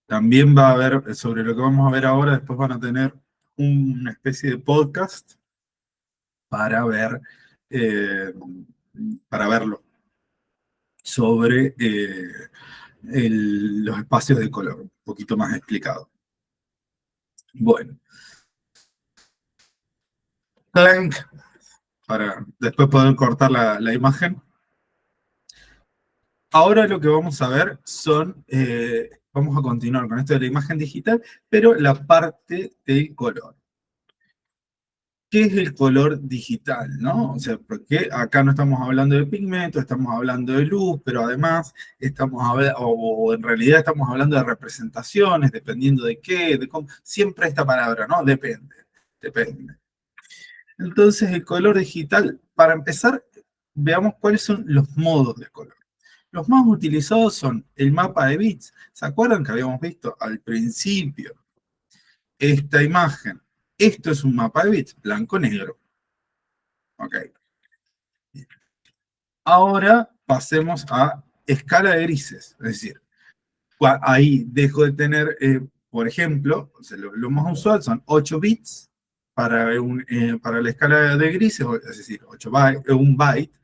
También va a haber, sobre lo que vamos a ver ahora, después van a tener una especie de podcast para ver, eh, para verlo, sobre los espacios de color, un poquito más explicado. Bueno, clank, para después poder cortar la imagen. Ahora lo que vamos a ver son, vamos a continuar con esto de la imagen digital, pero la parte del color. ¿Qué es el color digital, no? O sea, porque acá no estamos hablando de pigmento, estamos hablando de luz, pero además estamos hablando, o en realidad estamos hablando de representaciones, dependiendo de qué, de cómo, siempre esta palabra, ¿no? Depende, depende. Entonces, el color digital, para empezar, veamos cuáles son los modos de color. Los más utilizados son el mapa de bits. ¿Se acuerdan que habíamos visto al principio esta imagen? Esto es un mapa de bits, blanco-negro. Ok. Ahora pasemos a escala de grises. Es decir, ahí dejo de tener, por ejemplo, o sea, lo más usual son 8 bits para la escala de grises, es decir, 8 un byte,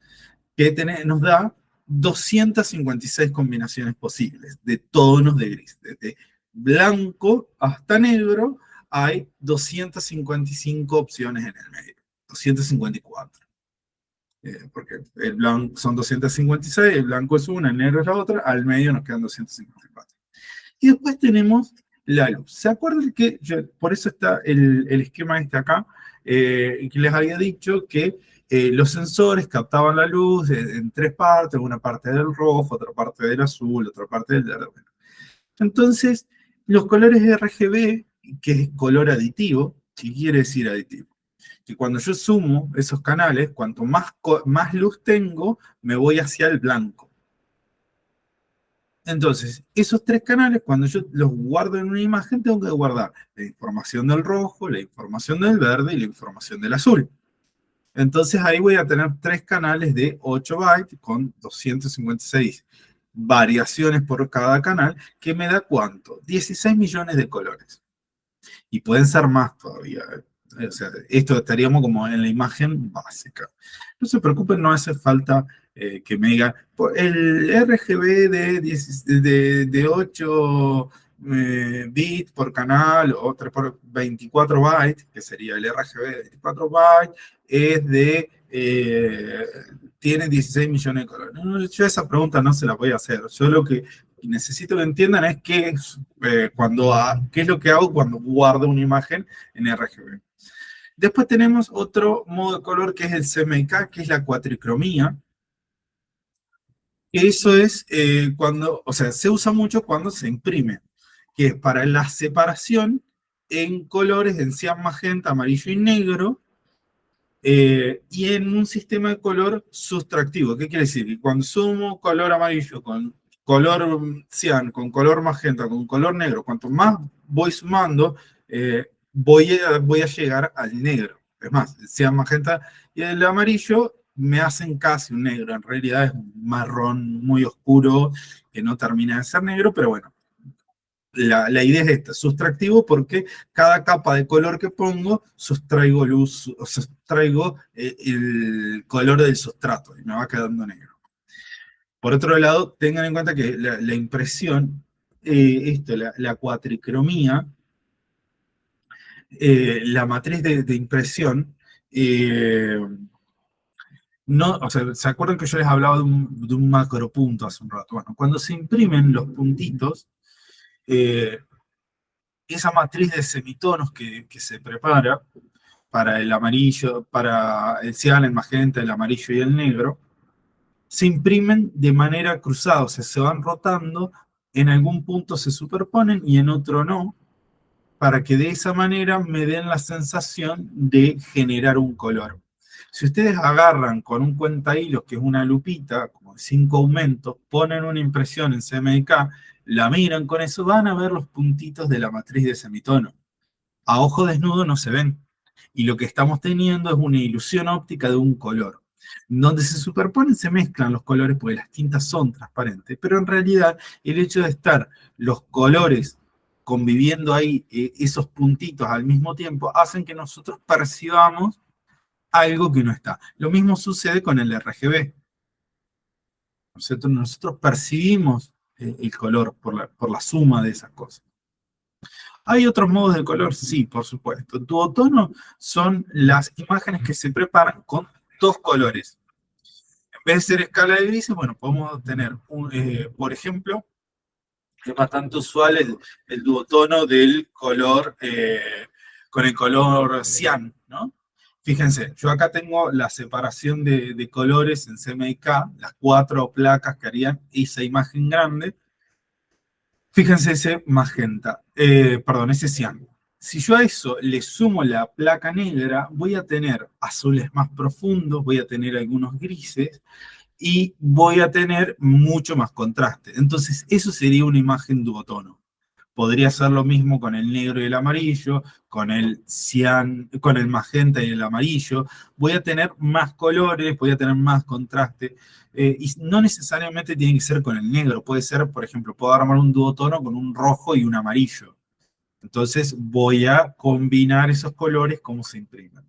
que nos da 256 combinaciones posibles de tonos de gris. Desde blanco hasta negro hay 255 opciones en el medio, 254. Porque el blanco son 256, el blanco es una, el negro es la otra, al medio nos quedan 254. Y después tenemos la luz. ¿Se acuerdan que por eso está el esquema este acá, que les había dicho que los sensores captaban la luz en tres partes, una parte del rojo, otra parte del azul, otra parte del verde. Bueno, entonces, los colores RGB, que es color aditivo, ¿qué quiere decir aditivo? Que cuando yo sumo esos canales, cuanto más luz tengo, me voy hacia el blanco. Entonces, esos tres canales, cuando yo los guardo en una imagen, tengo que guardar la información del rojo, la información del verde y la información del azul. Entonces ahí voy a tener tres canales de 8 bytes con 256 variaciones por cada canal, que me da ¿cuánto? 16 millones de colores. Y pueden ser más todavía. O sea, esto estaríamos como en la imagen básica. No se preocupen, no hace falta que me diga, el RGB de 8 bits por canal, o por 24 bytes, que sería el RGB de 24 bytes, es tiene 16 millones de colores. No, yo esa pregunta no se la voy a hacer. Yo lo que necesito que entiendan es qué es lo que hago cuando guardo una imagen en RGB. Después tenemos otro modo de color que es el CMYK, que es la cuatricromía. Eso es cuando, o sea, se usa mucho cuando se imprime, que es para la separación en colores en cian, magenta, amarillo y negro, y en un sistema de color sustractivo. ¿Qué quiere decir? Que cuando sumo color amarillo con color cian, con color magenta, con color negro, cuanto más voy sumando, voy a llegar al negro. Es más, el cian, magenta y el amarillo me hacen casi un negro. En realidad es un marrón muy oscuro que no termina de ser negro, pero bueno, la idea es esta, sustractivo porque cada capa de color que pongo sustraigo luz, o sustraigo el color del sustrato y me va quedando negro. Por otro lado, tengan en cuenta que la impresión, la cuatricromía, la matriz de impresión, eh, no, o sea, ¿se acuerdan que yo les hablaba de un macropunto hace un rato? Bueno, cuando se imprimen los puntitos, eh, esa matriz de semitonos que se prepara para el amarillo, para el cian, el magenta, el amarillo y el negro, se imprimen de manera cruzada, o sea, se van rotando, en algún punto se superponen y en otro no, para que de esa manera me den la sensación de generar un color. Si ustedes agarran con un cuentahilos, que es una lupita, como 5 aumentos, ponen una impresión en CMYK, la miran con eso, van a ver los puntitos de la matriz de semitono. A ojo desnudo no se ven. Y lo que estamos teniendo es una ilusión óptica de un color. Donde se superponen, se mezclan los colores, porque las tintas son transparentes, pero en realidad el hecho de estar los colores conviviendo ahí esos puntitos al mismo tiempo, hacen que nosotros percibamos algo que no está. Lo mismo sucede con el RGB. Nosotros percibimos el color por la suma de esas cosas. ¿Hay otros modos de color? Sí, por supuesto. Duotono son las imágenes que se preparan con dos colores. En vez de ser escala de grises, bueno, podemos tener, por ejemplo, es bastante usual el duotono del color, con el color cian, ¿no? Fíjense, yo acá tengo la separación de colores en CMYK, las cuatro placas que harían esa imagen grande. Fíjense ese magenta, perdón, ese cian. Si yo a eso le sumo la placa negra, voy a tener azules más profundos, voy a tener algunos grises y voy a tener mucho más contraste. Entonces, eso sería una imagen duotono. Podría ser lo mismo con el negro y el amarillo, con el cian, con el magenta y el amarillo. Voy a tener más colores, voy a tener más contraste. Y no necesariamente tiene que ser con el negro. Puede ser, por ejemplo, puedo armar un duotono con un rojo y un amarillo. Entonces voy a combinar esos colores como se imprimen.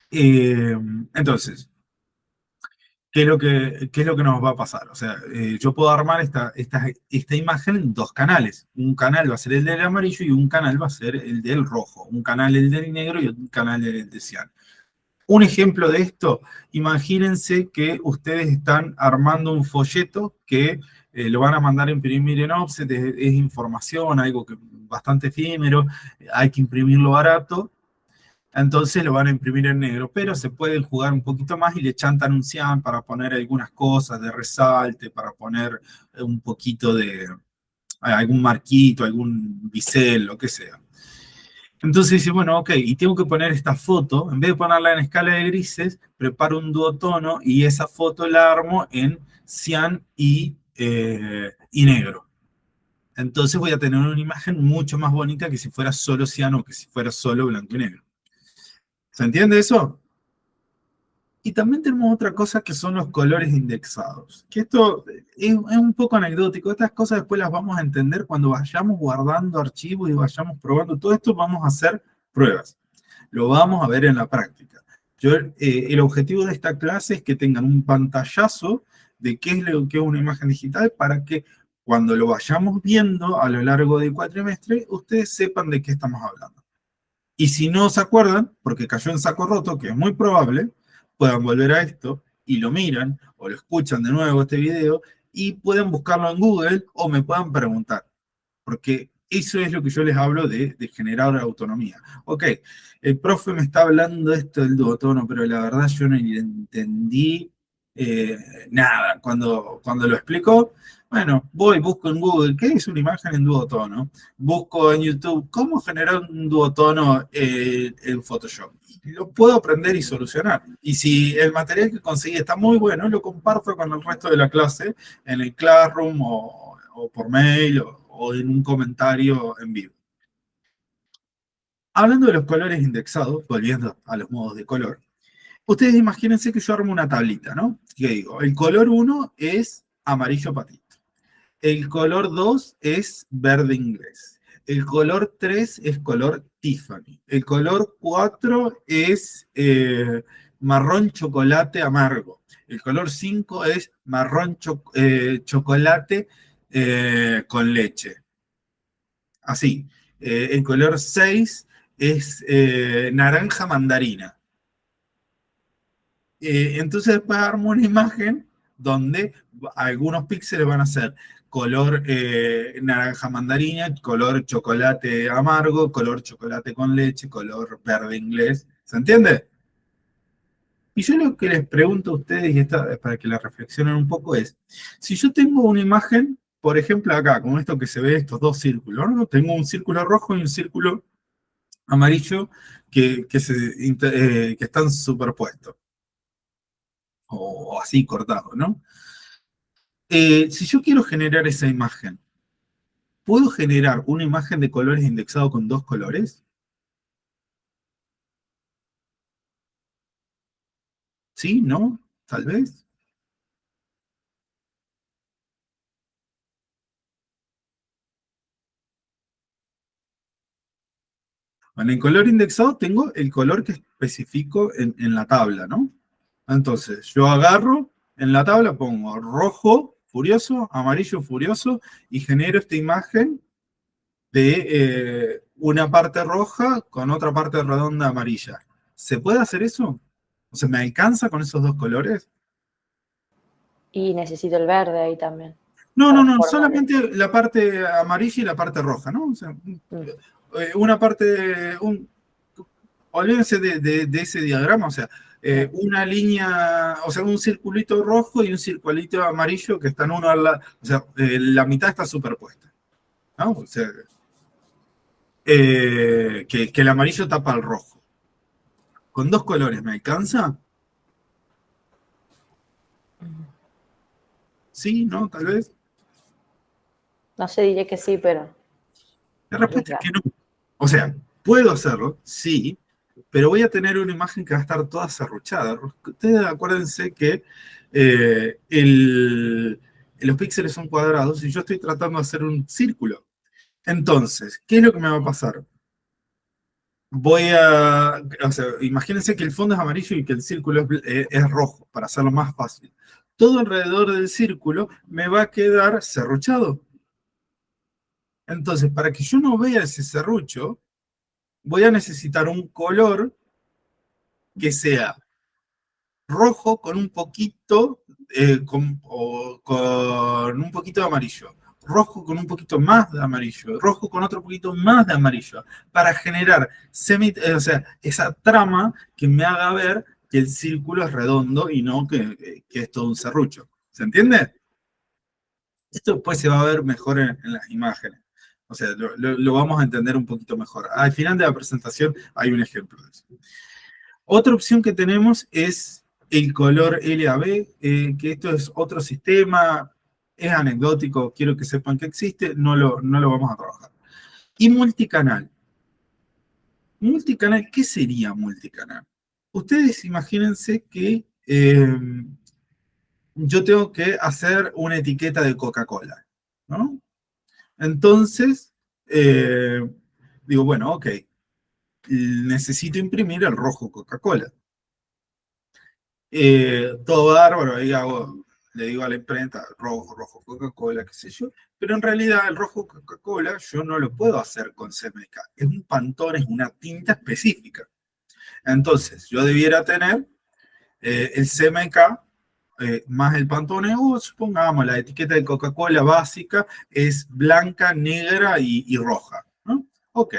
Eh, entonces, qué es lo que nos va a pasar? O sea, yo puedo armar esta imagen en dos canales. Un canal va a ser el del amarillo y un canal va a ser el del rojo. Un canal el del negro y un canal el del cian. Un ejemplo de esto, imagínense que ustedes están armando un folleto que lo van a mandar a imprimir en offset, es información, algo que bastante efímero, hay que imprimirlo barato, entonces lo van a imprimir en negro, pero se pueden jugar un poquito más y le chantan un cian para poner algunas cosas de resalte, para poner un poquito de algún marquito, algún bisel, lo que sea. Entonces dice, bueno, ok, y tengo que poner esta foto, en vez de ponerla en escala de grises, preparo un duotono y esa foto la armo en cian y negro. Entonces voy a tener una imagen mucho más bonita que si fuera solo cian o que si fuera solo blanco y negro. ¿Se entiende eso? Y también tenemos otra cosa que son los colores indexados, que esto es un poco anecdótico, estas cosas después las vamos a entender cuando vayamos guardando archivos y vayamos probando todo esto, vamos a hacer pruebas, lo vamos a ver en la práctica. El objetivo de esta clase es que tengan un pantallazo de qué es lo que es una imagen digital para que cuando lo vayamos viendo a lo largo del cuatrimestre, ustedes sepan de qué estamos hablando. Y si no se acuerdan, porque cayó en saco roto, que es muy probable, puedan volver a esto y lo miran o lo escuchan de nuevo este video y pueden buscarlo en Google o me puedan preguntar, porque eso es lo que yo les hablo de generar autonomía. Ok, el profe me está hablando de esto del duotono, pero la verdad yo no entendí eh, nada. Cuando lo explicó, bueno, voy, busco en Google, ¿qué es una imagen en duotono? Busco en YouTube, ¿cómo generar un duotono en Photoshop? Y lo puedo aprender y solucionar. Y si el material que conseguí está muy bueno, lo comparto con el resto de la clase en el Classroom o por mail o en un comentario en vivo. Hablando de los colores indexados, volviendo a los modos de color, ustedes imagínense que yo armo una tablita, ¿no? Que digo, el color uno es amarillo patito, el color 2 es verde inglés, el color 3 es color Tiffany, el color 4 es marrón chocolate amargo, el color 5 es marrón chocolate con leche. Así. El color 6 es naranja mandarina. Entonces después armo una imagen donde algunos píxeles van a ser color naranja mandarina, color chocolate amargo, color chocolate con leche, color verde inglés. ¿Se entiende? Y yo lo que les pregunto a ustedes, y esta, para que la reflexionen un poco, es, si yo tengo una imagen, por ejemplo acá, como esto que se ve, estos dos círculos, ¿no? Tengo un círculo rojo y un círculo amarillo que están superpuestos o así cortados, ¿no? Si yo quiero generar esa imagen, ¿puedo generar una imagen de colores indexado con dos colores? ¿Sí? ¿No? Tal vez. En el color indexado tengo el color que especifico en la tabla, ¿no? Entonces, yo agarro, en la tabla pongo rojo furioso, amarillo furioso, y genero esta imagen de una parte roja con otra parte redonda amarilla. ¿Se puede hacer eso? O sea, ¿me alcanza con esos dos colores? Y necesito el verde ahí también, No, no, para no, formar. solamente la parte amarilla y la parte roja, ¿no? O sea, Mm, una parte, olvídense de ese diagrama, o sea, mm. una línea, o sea, un circulito rojo y un circulito amarillo que están uno al lado, o sea, la mitad está superpuesta, ¿no? O sea, que el amarillo tapa el rojo. ¿Con dos colores me alcanza? Sí, ¿no? Tal vez. No sé, diré que sí, pero La respuesta es arriesgar. que no. O sea, puedo hacerlo, sí, pero voy a tener una imagen que va a estar toda serruchada. Ustedes acuérdense que los píxeles son cuadrados y yo estoy tratando de hacer un círculo. Entonces, ¿qué es lo que me va a pasar? O sea, imagínense que el fondo es amarillo y que el círculo es rojo, para hacerlo más fácil. Todo alrededor del círculo me va a quedar serruchado. Entonces, para que yo no vea ese serrucho, voy a necesitar un color que sea rojo con un poquito, con un poquito de amarillo, rojo con un poquito más de amarillo, rojo con otro poquito más de amarillo, para generar o sea, esa trama que me haga ver que el círculo es redondo y no que es todo un serrucho. ¿Se entiende? Esto después se va a ver mejor en las imágenes. O sea, lo vamos a entender un poquito mejor. Al final de la presentación hay un ejemplo de eso. Otra opción que tenemos es el color LAB, que esto es otro sistema, es anecdótico, quiero que sepan que existe, no lo vamos a trabajar. Y multicanal. Multicanal, ¿qué sería multicanal? Ustedes imagínense que yo tengo que hacer una etiqueta de Coca-Cola, ¿no? Entonces, eh, digo, bueno, ok, necesito imprimir el rojo Coca-Cola. Todo bárbaro, ahí le digo a la imprenta, rojo, rojo Coca-Cola, qué sé yo, pero en realidad el rojo Coca-Cola yo no lo puedo hacer con CMYK, es un Pantone, es una tinta específica. Entonces, yo debiera tener el CMYK más el Pantone, o supongamos la etiqueta de Coca-Cola básica es blanca, negra y roja, ¿no? Ok,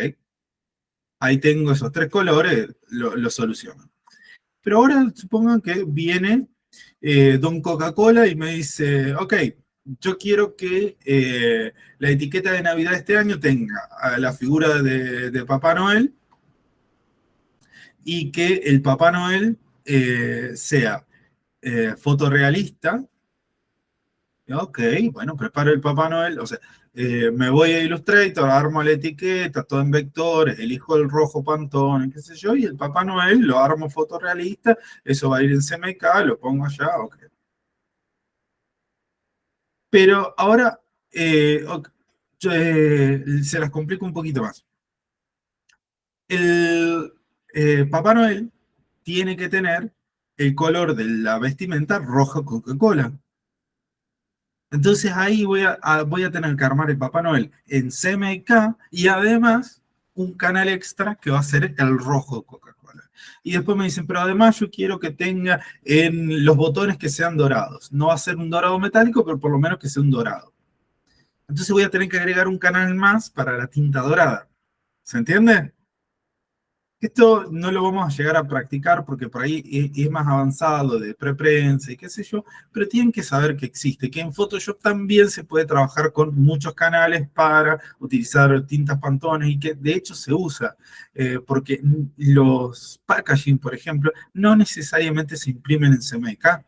ahí tengo esos tres colores, lo soluciono. Pero ahora supongan que viene Don Coca-Cola y me dice, ok, yo quiero que la etiqueta de Navidad este año tenga a la figura de Papá Noel y que el Papá Noel sea fotorrealista. Ok, bueno, preparo el Papá Noel, o sea, me voy a Illustrator, armo la etiqueta, todo en vectores, elijo el rojo Pantone, qué sé yo, y el Papá Noel lo armo fotorrealista, eso va a ir en CMYK, lo pongo allá, ok. Pero ahora ok, se las complico un poquito más. El Papá Noel tiene que tener el color de la vestimenta roja Coca-Cola. Entonces ahí voy a tener que armar el Papá Noel en CMYK y además un canal extra que va a ser el rojo Coca-Cola. Y después me dicen, pero además yo quiero que tenga en los botones que sean dorados. No va a ser un dorado metálico, pero por lo menos que sea un dorado. Entonces voy a tener que agregar un canal más para la tinta dorada. ¿Se entiende? Esto no lo vamos a llegar a practicar porque por ahí es más avanzado de preprensa y qué sé yo, pero tienen que saber que existe, que en Photoshop también se puede trabajar con muchos canales para utilizar tintas Pantone y que de hecho se usa, porque los packaging, por ejemplo, no necesariamente se imprimen en CMYK.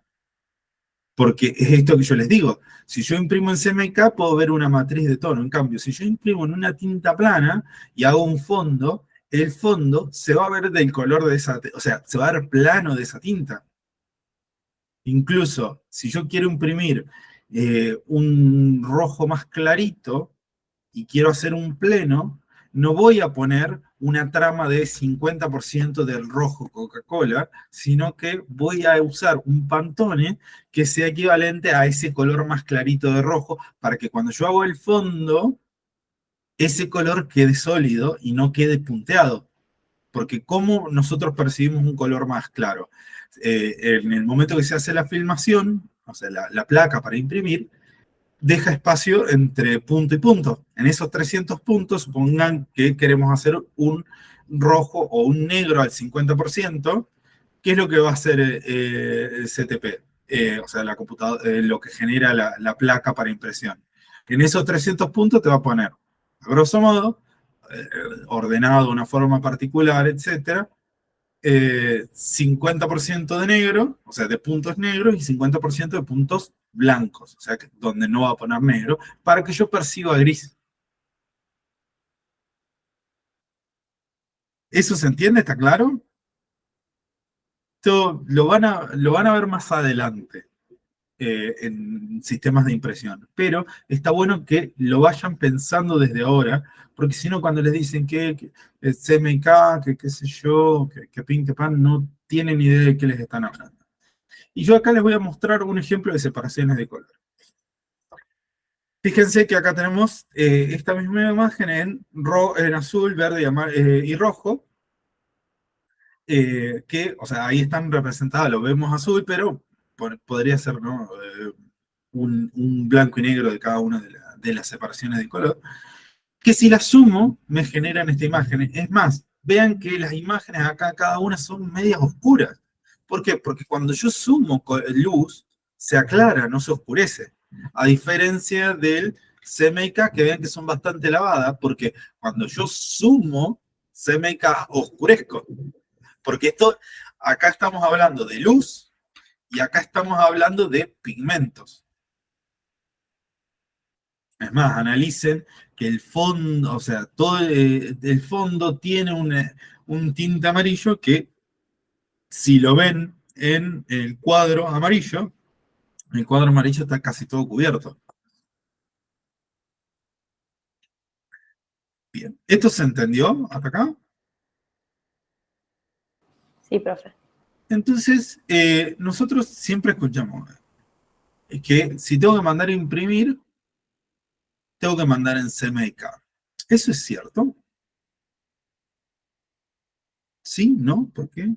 Porque es esto que yo les digo. Si yo imprimo en CMYK, puedo ver una matriz de tono. En cambio, si yo imprimo en una tinta plana y hago un fondo, el fondo se va a ver del color de esa, o sea, se va a ver plano de esa tinta. Incluso, si yo quiero imprimir un rojo más clarito y quiero hacer un pleno, no voy a poner una trama de 50% del rojo Coca-Cola, sino que voy a usar un Pantone que sea equivalente a ese color más clarito de rojo, para que cuando yo hago el fondo, ese color quede sólido y no quede punteado. Porque ¿cómo nosotros percibimos un color más claro? En el momento que se hace la filmación, o sea, la placa para imprimir, deja espacio entre punto y punto. En esos 300 puntos, supongan que queremos hacer un rojo o un negro al 50%, ¿qué es lo que va a hacer el CTP? O sea, la computadora, lo que genera la placa para impresión. En esos 300 puntos te va a poner, a grosso modo, ordenado de una forma particular, etcétera, 50% de negro, o sea, de puntos negros, y 50% de puntos blancos, o sea, que, donde no va a poner negro, para que yo perciba gris. ¿Eso se entiende? ¿Está claro? Esto lo van a ver más adelante en sistemas de impresión, pero está bueno que lo vayan pensando desde ahora, porque si no, cuando les dicen que CMYK, que qué sé yo, que pin, que pan, no tienen idea de qué les están hablando. Y yo acá les voy a mostrar un ejemplo de separaciones de color. Fíjense que acá tenemos esta misma imagen en azul, verde y rojo, que, o sea, ahí están representadas, lo vemos azul, pero podría ser, ¿no? Un blanco y negro de cada una de las separaciones de color, que si las sumo me generan esta imagen. Es más, vean que las imágenes acá cada una son medias oscuras. ¿Por qué? Porque cuando yo sumo luz, se aclara, no se oscurece. A diferencia del CMYK, que vean que son bastante lavadas, porque cuando yo sumo CMYK, oscurezco. Porque esto, acá estamos hablando de luz y acá estamos hablando de pigmentos. Es más, analicen que el fondo, o sea, todo el fondo tiene un tinte amarillo que, si lo ven en el cuadro amarillo está casi todo cubierto. Bien, ¿esto se entendió hasta acá? Sí, profe. Entonces, nosotros siempre escuchamos que si tengo que mandar a imprimir, tengo que mandar en CMYK. ¿Eso es cierto? ¿Sí? ¿No? ¿Por qué?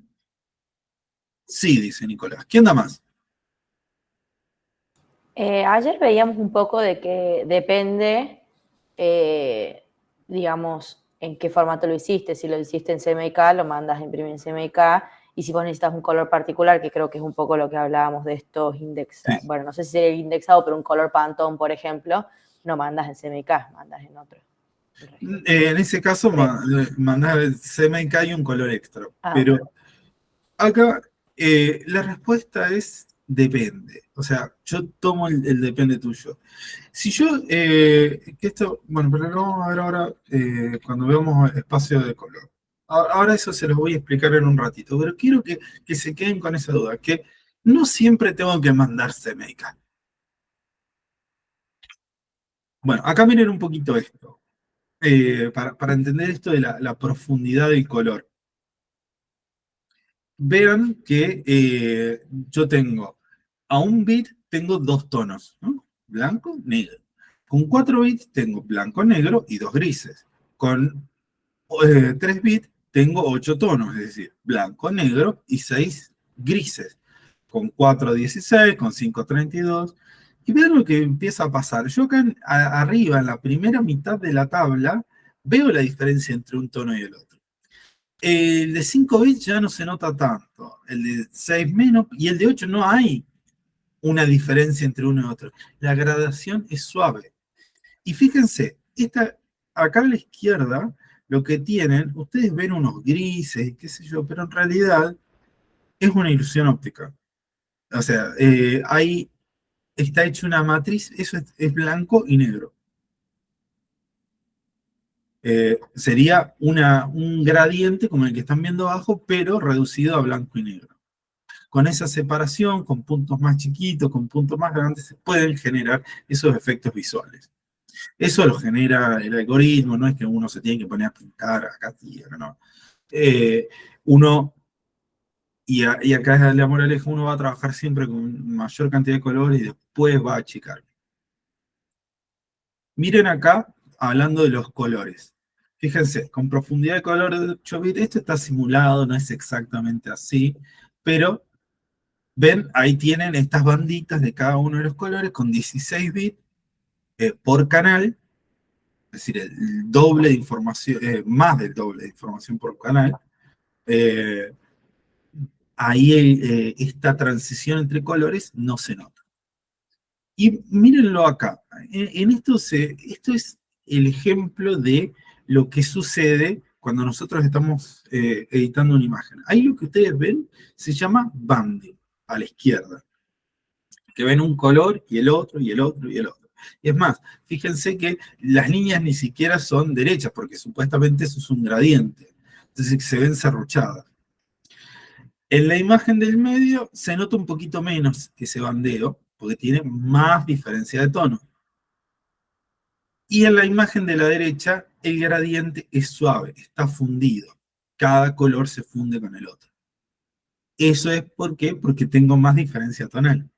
Sí, dice Nicolás. ¿Quién da más? Ayer veíamos un poco de que depende, digamos, en qué formato lo hiciste. Si lo hiciste en CMYK, lo mandas a imprimir en CMYK. Y si vos necesitas un color particular, que creo que es un poco lo que hablábamos de estos indexados, Sí. bueno, no sé si sería indexado, pero un color Pantone, por ejemplo, no mandas en CMYK, mandas en otro. En ese caso, mandar el CMYK y un color extra. Ah, Pero ok. acá la respuesta es depende. O sea, yo tomo el depende tuyo. Si yo, que esto, bueno, pero lo vamos a ver ahora cuando veamos espacio de color. Ahora eso se los voy a explicar en un ratito, pero quiero que se queden con esa duda, que no siempre tengo que mandar CMYK. Bueno, acá miren un poquito esto, para entender esto de la profundidad del color. Vean que yo tengo, a un bit tengo dos tonos, ¿no? Blanco, negro. Con 4 bits tengo blanco, negro y dos grises. Con 3 bits tengo 8 tonos, es decir, blanco, negro y 6 grises. Con 4, 16, con 5, 32. Y vean lo que empieza a pasar. Yo acá arriba, en la primera mitad de la tabla, veo la diferencia entre un tono y el otro. El de 5 bits ya no se nota tanto. El de 6 menos y el de 8 no hay una diferencia entre uno y otro. La gradación es suave. Y fíjense, acá a la izquierda, lo que tienen, ustedes ven unos grises, qué sé yo, pero en realidad es una ilusión óptica. O sea, ahí está hecha una matriz, eso es blanco y negro. Sería un gradiente como el que están viendo abajo, pero reducido a blanco y negro. Con esa separación, con puntos más chiquitos, con puntos más grandes, se pueden generar esos efectos visuales. Eso lo genera el algoritmo, no es que uno se tiene que poner a pintar acá, y acá no. Uno, y acá es la moraleja, uno va a trabajar siempre con mayor cantidad de colores y después va a achicar. Miren acá, hablando de los colores. Fíjense, con profundidad de color de 8 bits, esto está simulado, no es exactamente así, pero ven, ahí tienen estas banditas de cada uno de los colores con 16 bits por canal, es decir, el doble de información, más del doble de información por canal. Eh, ahí esta transición entre colores no se nota. Y mírenlo acá. En esto, esto es el ejemplo de lo que sucede cuando nosotros estamos editando una imagen. Ahí lo que ustedes ven se llama banding, a la izquierda. Que ven un color y el otro, y el otro, y el otro. Y es más, fíjense que las líneas ni siquiera son derechas, porque supuestamente eso es un gradiente. Entonces se ven serruchadas. En la imagen del medio se nota un poquito menos ese bandeo, porque tiene más diferencia de tono. Y en la imagen de la derecha, el gradiente es suave, está fundido. Cada color se funde con el otro. Eso es ¿por qué? Porque tengo más diferencia tonal.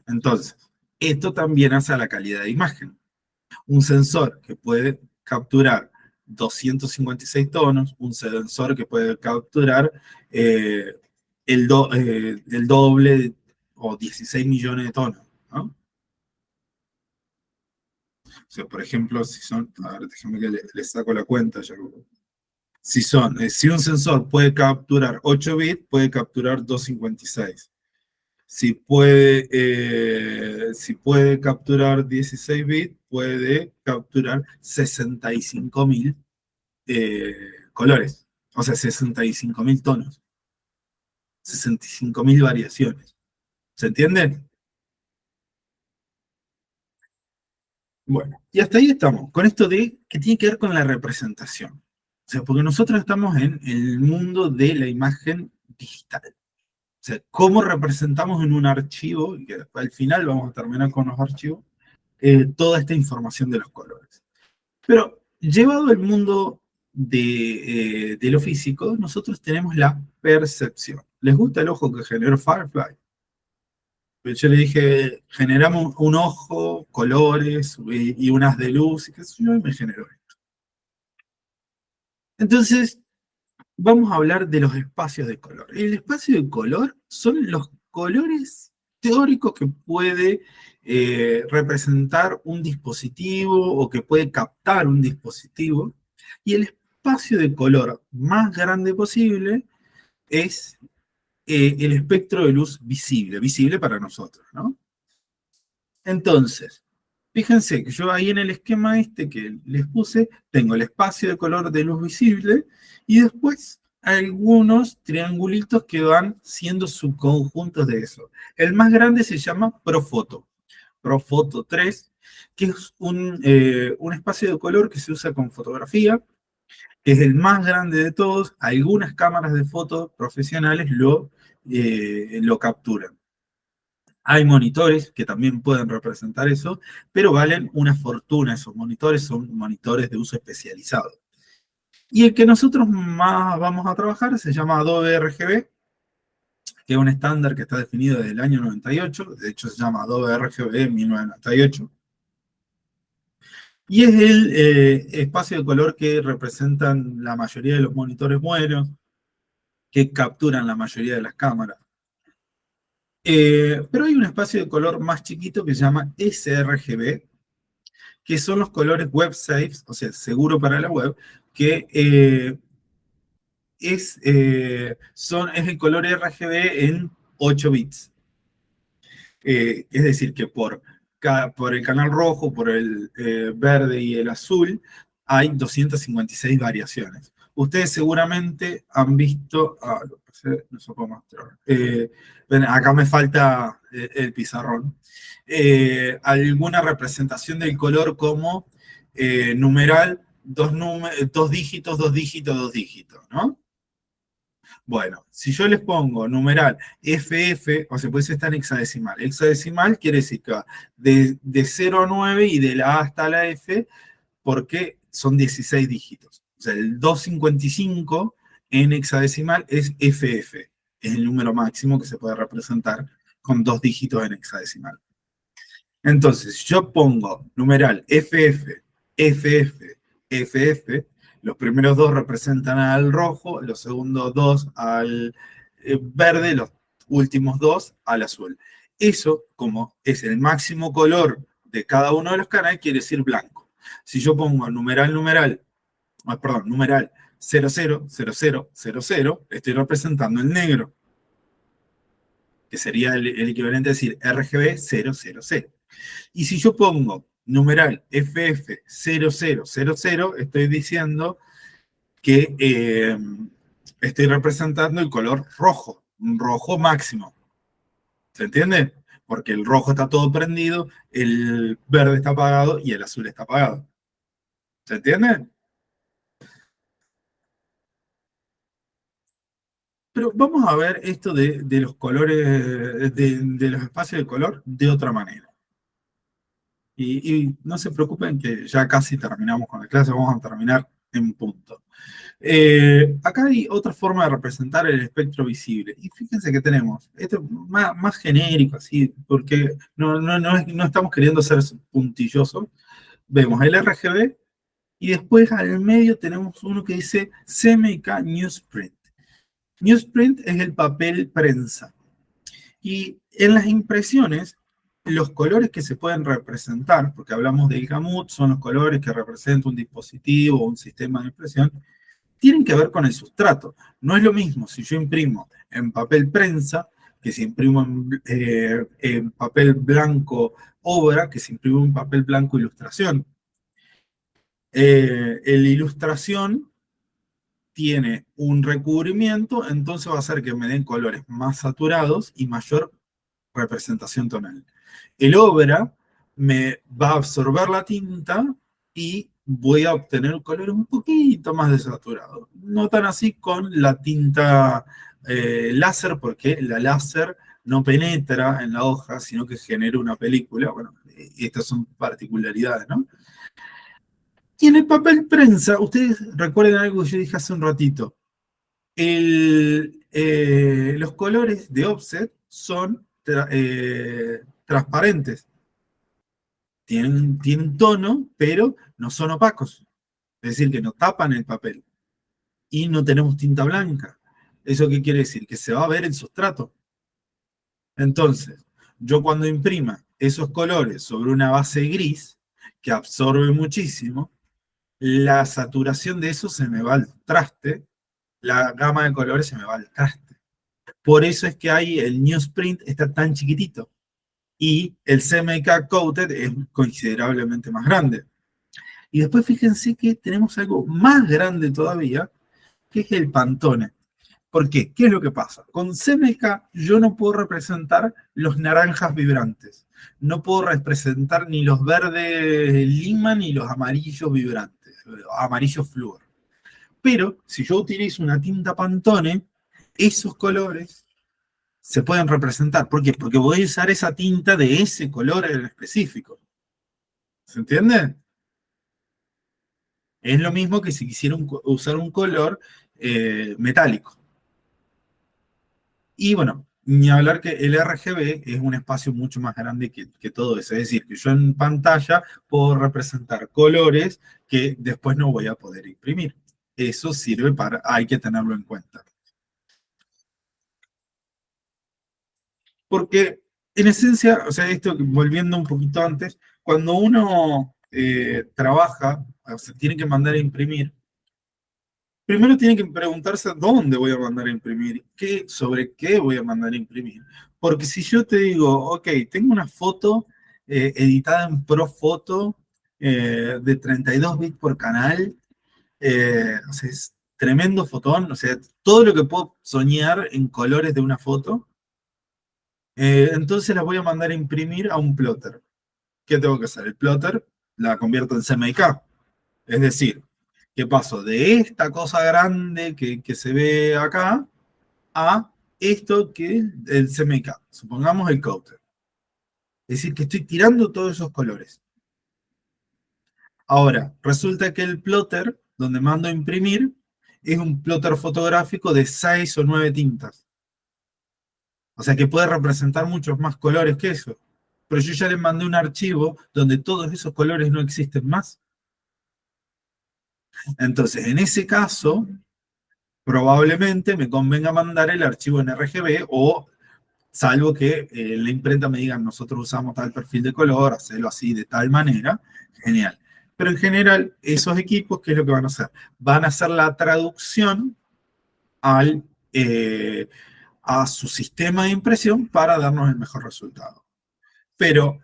Entonces, esto también hace a la calidad de imagen. Un sensor que puede capturar 256 tonos, un sensor que puede capturar el doble o 16 millones de tonos, ¿no? O sea, por ejemplo, si son, a ver, déjame que le saco la cuenta ya. Si un sensor puede capturar 8 bits, puede capturar 256. Si puede capturar 16 bits, puede capturar 65.000 colores. O sea, 65.000 tonos. 65.000 variaciones. ¿Se entiende? Bueno, y hasta ahí estamos. Con esto de que tiene que ver con la representación. O sea, porque nosotros estamos en el mundo de la imagen digital. O sea, cómo representamos en un archivo, y que después al final vamos a terminar con los archivos, toda esta información de los colores. Pero llevado al mundo de lo físico, nosotros tenemos la percepción. ¿Les gusta el ojo que generó Firefly? Yo le dije, generamos un ojo, colores y unas de luz, y qué sé yo, y me generó esto. Entonces, vamos a hablar de los espacios de color. El espacio de color son los colores teóricos que puede representar un dispositivo o que puede captar un dispositivo. Y el espacio de color más grande posible es el espectro de luz visible, visible para nosotros, ¿no? Entonces, fíjense que yo ahí en el esquema este que les puse, tengo el espacio de color de luz visible y después algunos triangulitos que van siendo subconjuntos de eso. El más grande se llama Profoto, Profoto 3, que es un espacio de color que se usa con fotografía, que es el más grande de todos. Algunas cámaras de fotos profesionales lo capturan. Hay monitores que también pueden representar eso, pero valen una fortuna esos monitores, son monitores de uso especializado. Y el que nosotros más vamos a trabajar se llama Adobe RGB, que es un estándar que está definido desde el año 98, de hecho se llama Adobe RGB 1998. Y es el espacio de color que representan la mayoría de los monitores buenos, que capturan la mayoría de las cámaras. Pero hay un espacio de color más chiquito que se llama sRGB, que son los colores web safe, o sea, seguro para la web, que es el color RGB en 8 bits. Es decir, que por el canal rojo, por el verde y el azul, hay 256 variaciones. Ustedes seguramente han visto, no se puede mostrar. Acá me falta el pizarrón. Alguna representación del color como numeral, dos dígitos, dos dígitos, dos dígitos, ¿no? Bueno, si yo les pongo numeral FF, o sea, pues está en hexadecimal. Hexadecimal quiere decir que va de 0 a 9 y de la A hasta la F, porque son 16 dígitos. O sea, el 255 en hexadecimal es FF, es el número máximo que se puede representar con 2 dígitos en hexadecimal. Entonces, si yo pongo numeral FF, FF, FF, los primeros dos representan al rojo, los segundos dos al verde, los últimos dos al azul. Eso, como es el máximo color de cada uno de los canales, quiere decir blanco. Si yo pongo numeral, perdón, numeral 000000, estoy representando el negro, que sería el equivalente a decir RGB 000. Y si yo pongo numeral FF0000, estoy diciendo que estoy representando el color rojo, un rojo máximo. ¿Se entiende? Porque el rojo está todo prendido, el verde está apagado y el azul está apagado. ¿Se entiende? Pero vamos a ver esto de los colores, de los espacios de color de otra manera. Y no se preocupen que ya casi terminamos con la clase, vamos a terminar en punto. Acá hay otra forma de representar el espectro visible. Y fíjense que tenemos, esto es más genérico, así, porque no estamos queriendo ser puntillosos. Vemos el RGB y después al medio tenemos uno que dice CMYK Newsprint. Newsprint es el papel prensa. Y en las impresiones, los colores que se pueden representar, porque hablamos del gamut, son los colores que representan un dispositivo o un sistema de impresión, tienen que ver con el sustrato. No es lo mismo si yo imprimo en papel prensa, que si imprimo en papel blanco obra, que si imprimo en papel blanco ilustración. La ilustración tiene un recubrimiento, entonces va a hacer que me den colores más saturados y mayor representación tonal. El obra me va a absorber la tinta y voy a obtener un color un poquito más desaturado. No tan así con la tinta láser, porque la láser no penetra en la hoja, sino que genera una película. Bueno, estas son particularidades, ¿no? Y en el papel prensa, ustedes recuerden algo que yo dije hace un ratito. Los colores de offset son transparentes. Tienen tono, pero no son opacos. Es decir, que no tapan el papel. Y no tenemos tinta blanca. ¿Eso qué quiere decir? Que se va a ver el sustrato. Entonces, yo cuando imprima esos colores sobre una base gris, que absorbe muchísimo, la saturación de eso se me va al traste, la gama de colores se me va al traste. Por eso es que hay el newsprint está tan chiquitito y el CMYK coated es considerablemente más grande. Y después fíjense que tenemos algo más grande todavía, que es el Pantone. ¿Por qué? ¿Qué es lo que pasa? Con CMYK yo no puedo representar los naranjas vibrantes. No puedo representar ni los verdes lima ni los amarillos vibrantes, amarillos flúor. Pero si yo utilizo una tinta Pantone, esos colores se pueden representar. ¿Por qué? Porque voy a usar esa tinta de ese color en específico. ¿Se entiende? Es lo mismo que si quisiera usar un color metálico. Y bueno, ni hablar que el RGB es un espacio mucho más grande que todo eso. Es decir, que yo en pantalla puedo representar colores que después no voy a poder imprimir. Eso sirve para, hay que tenerlo en cuenta. Porque en esencia, o sea, esto volviendo un poquito antes, cuando uno trabaja, o sea, tiene que mandar a imprimir, primero tiene que preguntarse dónde voy a mandar a imprimir, sobre qué voy a mandar a imprimir. Porque si yo te digo, ok, tengo una foto editada en Profoto de 32 bits por canal, o sea, es tremendo fotón, o sea, todo lo que puedo soñar en colores de una foto, entonces la voy a mandar a imprimir a un plotter. ¿Qué tengo que hacer? El plotter la convierto en CMYK. Es decir, ¿qué paso? De esta cosa grande que se ve acá, a esto que es el CMYK, supongamos el counter. Es decir, que estoy tirando todos esos colores. Ahora, resulta que el plotter, donde mando a imprimir, es un plotter fotográfico de 6 o 9 tintas. O sea que puede representar muchos más colores que eso. Pero yo ya le mandé un archivo donde todos esos colores no existen más. Entonces, en ese caso, probablemente me convenga mandar el archivo en RGB o salvo que la imprenta me diga, nosotros usamos tal perfil de color, hacerlo así de tal manera, genial. Pero en general, esos equipos, ¿qué es lo que van a hacer? Van a hacer la traducción al, eh, a su sistema de impresión para darnos el mejor resultado. Pero,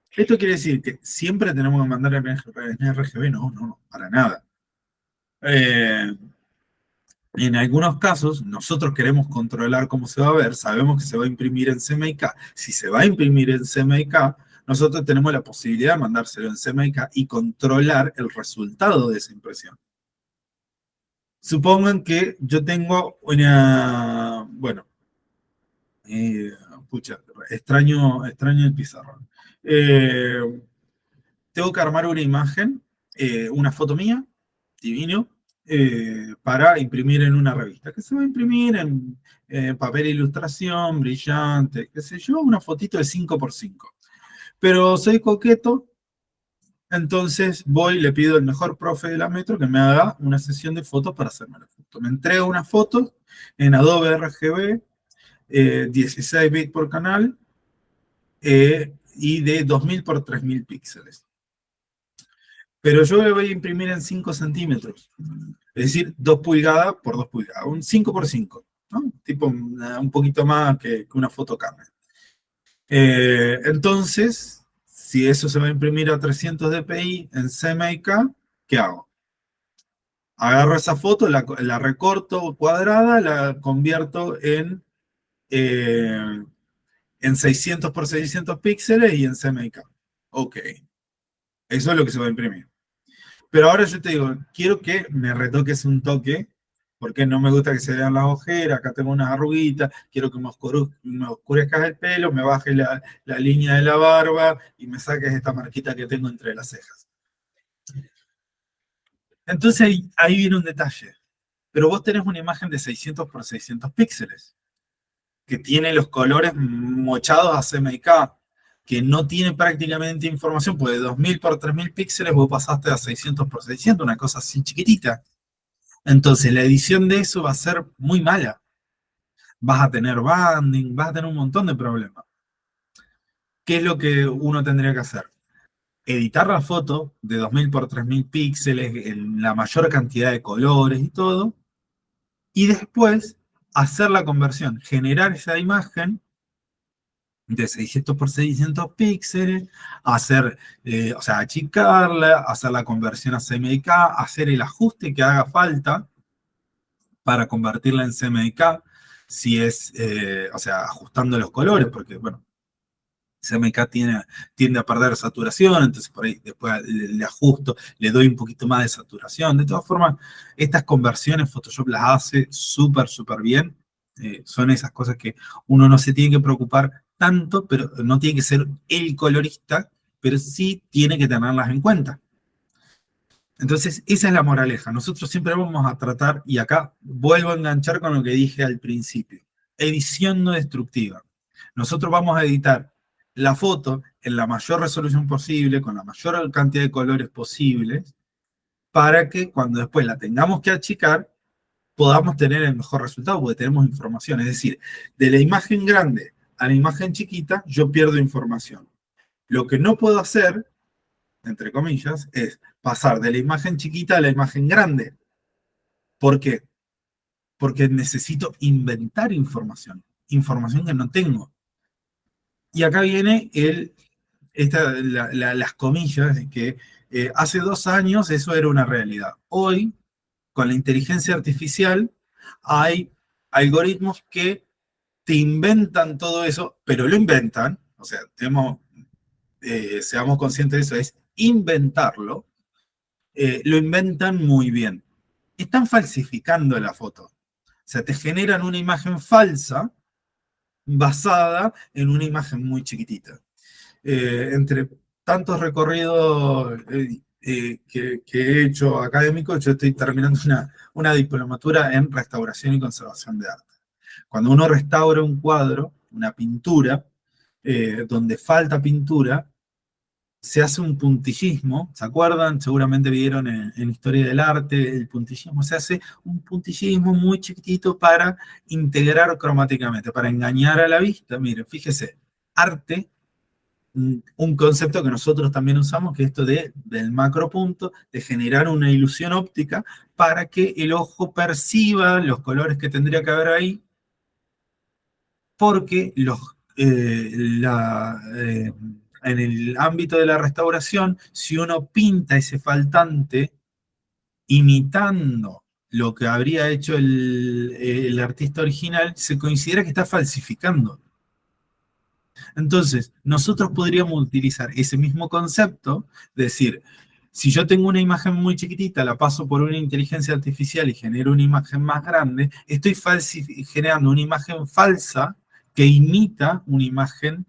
¿esto quiere decir que siempre tenemos que mandar en RGB? No, no, no, para nada. Eh, En algunos casos, nosotros queremos controlar cómo se va a ver, sabemos que se va a imprimir en CMYK. Si se va a imprimir en CMYK, nosotros tenemos la posibilidad de mandárselo en CMYK y controlar el resultado de esa impresión. Supongan que yo tengo una, bueno, eh, pucha, extraño el pizarrón. Eh, Tengo que armar una imagen, una foto mía, divino, para imprimir en una revista, que se va a imprimir en papel e ilustración, brillante, qué sé yo, una fotito de 5x5. Pero soy coqueto, entonces voy, le pido al mejor profe de la Metro que me haga una sesión de fotos para hacerme la foto. Me entrega una foto en Adobe RGB, 16 bits por canal, y de 2000 por 3000 píxeles. Pero yo le voy a imprimir en 5 centímetros. Es decir, 2 pulgadas por 2 pulgadas, un 5 por 5, ¿no? Tipo un poquito más que una foto Canon. Entonces, si eso se va a imprimir a 300 dpi en CMYK, ¿qué hago? Agarro esa foto, la recorto cuadrada, la convierto eh, en 600 por 600 píxeles y en CMYK. Ok, eso es lo que se va a imprimir. Pero ahora yo te digo, quiero que me retoques un toque, porque no me gusta que se vean las ojeras, acá tengo unas arruguitas, quiero que me oscurezcas el pelo, me bajes la línea de la barba y me saques esta marquita que tengo entre las cejas. Entonces ahí viene un detalle. Pero vos tenés una imagen de 600 por 600 píxeles, que tiene los colores mochados a CMYK, que no tiene prácticamente información, pues de 2000 por 3000 píxeles vos pasaste a 600 por 600, una cosa así chiquitita. Entonces, la edición de eso va a ser muy mala. Vas a tener banding, vas a tener un montón de problemas. ¿Qué es lo que uno tendría que hacer? Editar la foto de 2000 por 3000 píxeles, en la mayor cantidad de colores y todo, y después hacer la conversión, generar esa imagen de 600 por 600 píxeles, hacer, o sea, achicarla, hacer la conversión a CMYK, hacer el ajuste que haga falta para convertirla en CMYK, si es, o sea, ajustando los colores, porque, bueno, CMYK tiende a perder saturación, entonces por ahí después le ajusto, le doy un poquito más de saturación. De todas formas, estas conversiones Photoshop las hace súper, súper bien. Son esas cosas que uno no se tiene que preocupar tanto, pero no tiene que ser el colorista, pero sí tiene que tenerlas en cuenta. Entonces, esa es la moraleja. Nosotros siempre vamos a tratar, y acá vuelvo a enganchar con lo que dije al principio, edición no destructiva. Nosotros vamos a editar la foto en la mayor resolución posible, con la mayor cantidad de colores posibles, para que cuando después la tengamos que achicar, podamos tener el mejor resultado, porque tenemos información. Es decir, de la imagen grande a la imagen chiquita, yo pierdo información. Lo que no puedo hacer entre comillas, es pasar de la imagen chiquita a la imagen grande. ¿Por qué? Porque necesito inventar información, información que no tengo. Y acá viene las comillas, de que hace 2 años eso era una realidad. Hoy, con la inteligencia artificial, hay algoritmos que te inventan todo eso, pero lo inventan, o sea, seamos conscientes de eso, es inventarlo, lo inventan muy bien. Están falsificando la foto. sea, te generan una imagen falsa basada en una imagen muy chiquitita. Entre tantos recorridos que he hecho académicos, yo estoy terminando una diplomatura en restauración y conservación de arte. Cuando uno restaura un cuadro, una pintura, donde falta pintura, se hace un puntillismo, ¿se acuerdan? Seguramente vieron en Historia del Arte, el puntillismo, se hace un puntillismo muy chiquitito para integrar cromáticamente, para engañar a la vista. Miren, fíjese, arte, un concepto que nosotros también usamos, que es esto del macropunto, de generar una ilusión óptica para que el ojo perciba los colores que tendría que haber ahí, porque en el ámbito de la restauración, si uno pinta ese faltante imitando lo que habría hecho el artista original, se considera que está falsificando. Entonces, nosotros podríamos utilizar ese mismo concepto, decir, si yo tengo una imagen muy chiquitita, la paso por una inteligencia artificial y genero una imagen más grande, estoy generando una imagen falsa que imita una imagen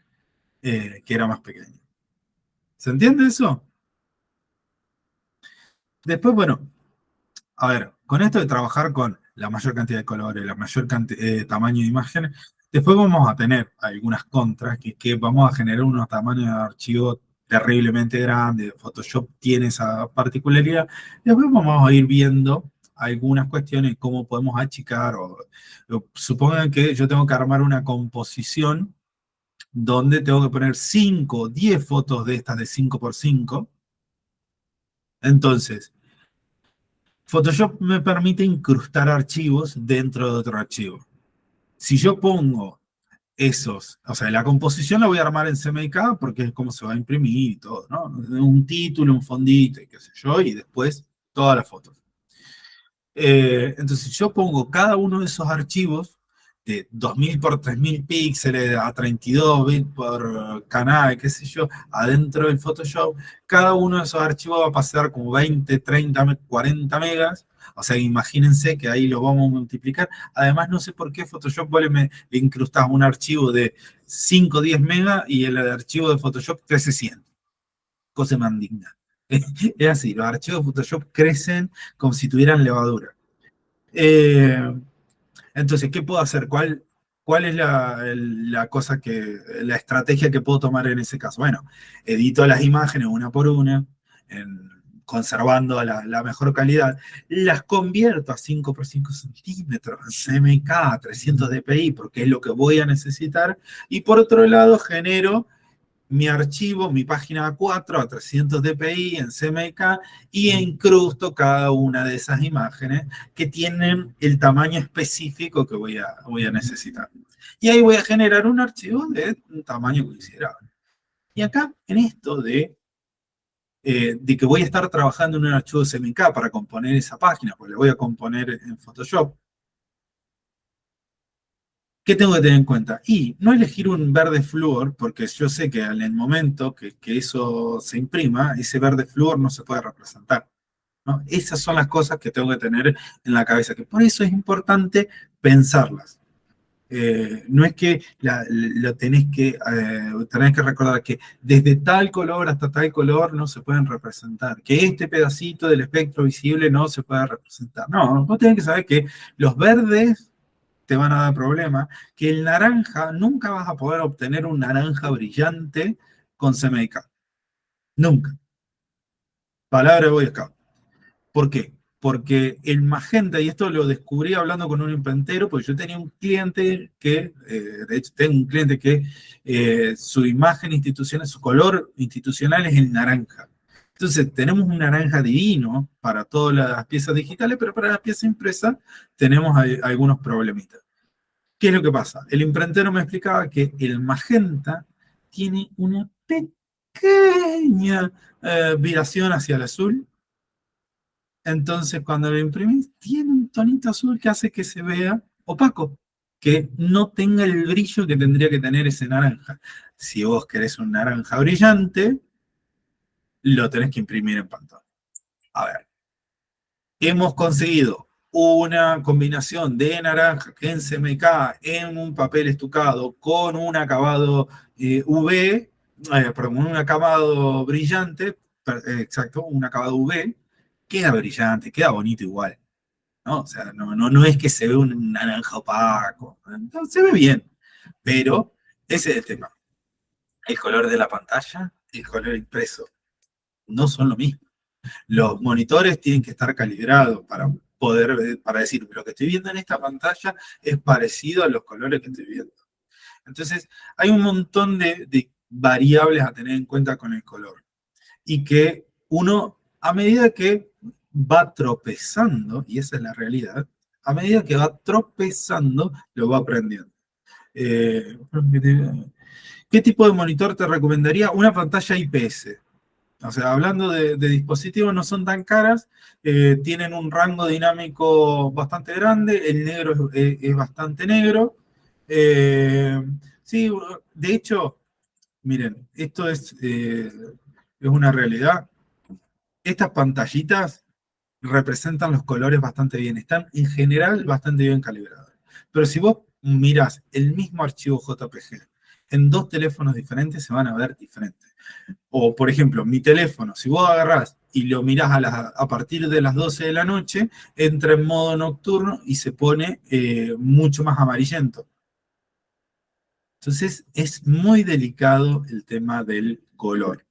que era más pequeña. ¿Se entiende eso? Después, bueno, a ver, con esto de trabajar con la mayor cantidad de colores, la mayor tamaño de imágenes, después vamos a tener algunas contras, que vamos a generar unos tamaños de archivo terriblemente grandes. Photoshop tiene esa particularidad. Después vamos a ir viendo algunas cuestiones, cómo podemos achicar, o supongan que yo tengo que armar una composición donde tengo que poner 5 o 10 fotos de estas de 5x5. Entonces, Photoshop me permite incrustar archivos dentro de otro archivo. Si yo pongo esos, o sea, la composición la voy a armar en CMYK porque es como se va a imprimir y todo, ¿no? Un título, un fondito y qué sé yo, y después todas las fotos. Entonces, yo pongo cada uno de esos archivos de 2000 por 3000 píxeles a 32 bits por canal, qué sé yo, adentro del Photoshop. Cada uno de esos archivos va a pasar como 20, 30, 40 megas. O sea, imagínense que ahí lo vamos a multiplicar. Además, no sé por qué Photoshop le incrustas un archivo de 5 10 megas y el archivo de Photoshop crece 100. Cosa más digna. Es así, los archivos de Photoshop crecen como si tuvieran levadura. Eh, entonces, ¿qué puedo hacer? ¿Cuál es la estrategia que puedo tomar en ese caso? Bueno, edito las imágenes una por una, conservando la mejor calidad, las convierto a 5x5 centímetros, CMYK, 300 dpi, porque es lo que voy a necesitar, y por otro lado genero mi archivo, mi página A4 a 300 dpi en CMYK y incrusto cada una de esas imágenes que tienen el tamaño específico que voy a necesitar. Y ahí voy a generar un archivo de un tamaño considerable. Y acá, en esto de que voy a estar trabajando en un archivo CMYK para componer esa página, pues le voy a componer en Photoshop, ¿qué tengo que tener en cuenta? Y no elegir un verde flúor, porque yo sé que en el momento que eso se imprima, ese verde flúor no se puede representar, ¿no? Esas son las cosas que tengo que tener en la cabeza, que por eso es importante pensarlas. No es que lo tenés que recordar que desde tal color hasta tal color no se pueden representar, que este pedacito del espectro visible no se puede representar. No, vos tenés que saber que los verdes te van a dar problemas, que el naranja, nunca vas a poder obtener un naranja brillante con CMYK. Nunca. Palabra de Boy Scout. ¿Por qué? Porque el magenta, y esto lo descubrí hablando con un imprentero, porque yo tenía un cliente de hecho tengo un cliente que su imagen institucional, su color institucional es el naranja. Entonces tenemos un naranja divino para todas las piezas digitales, pero para las piezas impresas tenemos algunos problemitas. ¿Qué es lo que pasa? El imprentero me explicaba que el magenta tiene una pequeña viración hacia el azul. Entonces, cuando lo imprimís, tiene un tonito azul que hace que se vea opaco, que no tenga el brillo que tendría que tener ese naranja. Si vos querés un naranja brillante, lo tenés que imprimir en pantalla. A ver, hemos conseguido una combinación de naranja en CMYK en un papel estucado con un acabado UV, perdón, un acabado brillante, exacto, un acabado UV, queda brillante, queda bonito igual, ¿no? O sea, no es que se ve un naranja opaco, no, se ve bien, pero ese es el tema. El color de la pantalla y el color impreso no son lo mismo. Los monitores tienen que estar calibrados para poder, para decir, lo que estoy viendo en esta pantalla es parecido a los colores que estoy viendo. Entonces, hay un montón de variables a tener en cuenta con el color. Y que uno, a medida que va tropezando, y esa es la realidad, a medida que va tropezando, lo va aprendiendo. Eh, ¿Qué tipo de monitor te recomendaría? Una pantalla IPS. O sea, hablando de dispositivos, no son tan caras, tienen un rango dinámico bastante grande, el negro es bastante negro. Sí, de hecho, miren, esto es una realidad. Estas pantallitas representan los colores bastante bien, están en general bastante bien calibradas. Pero si vos mirás el mismo archivo JPG en dos teléfonos diferentes, se van a ver diferentes. O, por ejemplo, mi teléfono, si vos agarrás y lo mirás a partir de las 12 de la noche, entra en modo nocturno y se pone mucho más amarillento. Entonces, es muy delicado el tema del color.